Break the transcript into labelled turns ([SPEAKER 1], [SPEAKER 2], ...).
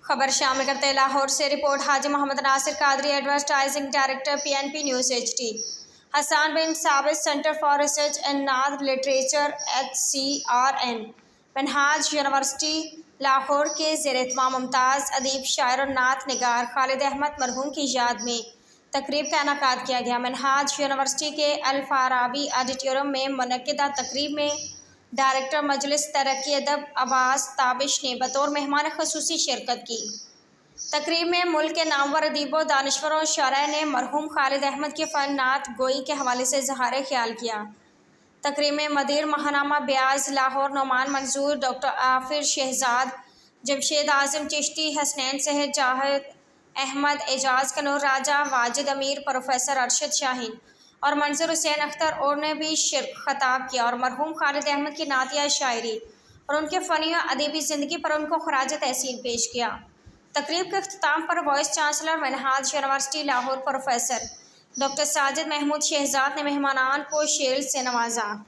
[SPEAKER 1] خبر شامل کرتے ہیں لاہور سے report Haji Muhammad Nasir Qadri advertising director PNP news HD۔ Hassan bin Thabit centre for research and نعت literature HCRN Minhaj university Lahore کے زیر اہتمام ممتاز ادیب شاعر اور نعت نگار خالد احمد مرحوم کی یاد میں تقریب کا انعقاد کیا گیا۔ منہاج یونیورسٹی کے الفارابی آڈیٹوریم میں منعقدہ تقریب میں ڈائریکٹر مجلس ترقی ادب عباس تابش نے بطور مہمان خصوصی شرکت کی۔ تقریب میں ملک کے نامور ادیبوں، دانشوروں اور شاعروں نے مرحوم خالد احمد کے فن نعت گوئی کے حوالے سے اظہار خیال کیا۔ تقریب میں مدیر ماہنامہ بیاض لاہور نعمان منظور، ڈاکٹر عافر شہزاد، جمشید اعظم چشتی، حسنین صحت، جاوید احمد، اعجاز کنور راجہ، واجد امیر، پروفیسر ارشد شاہین اور منظر حسین اختر اور نے بھی خطاب کیا اور مرحوم خالد احمد کی نعتیہ شاعری اور ان کے فنی و ادبی زندگی پر ان کو خراج تحسین پیش کیا۔ تقریب کے اختتام پر vice chancellor Minhaj university Lahore professor doctor Sajid Mahmood Shahzad نے مہمانان کو شیلڈ سے نوازا۔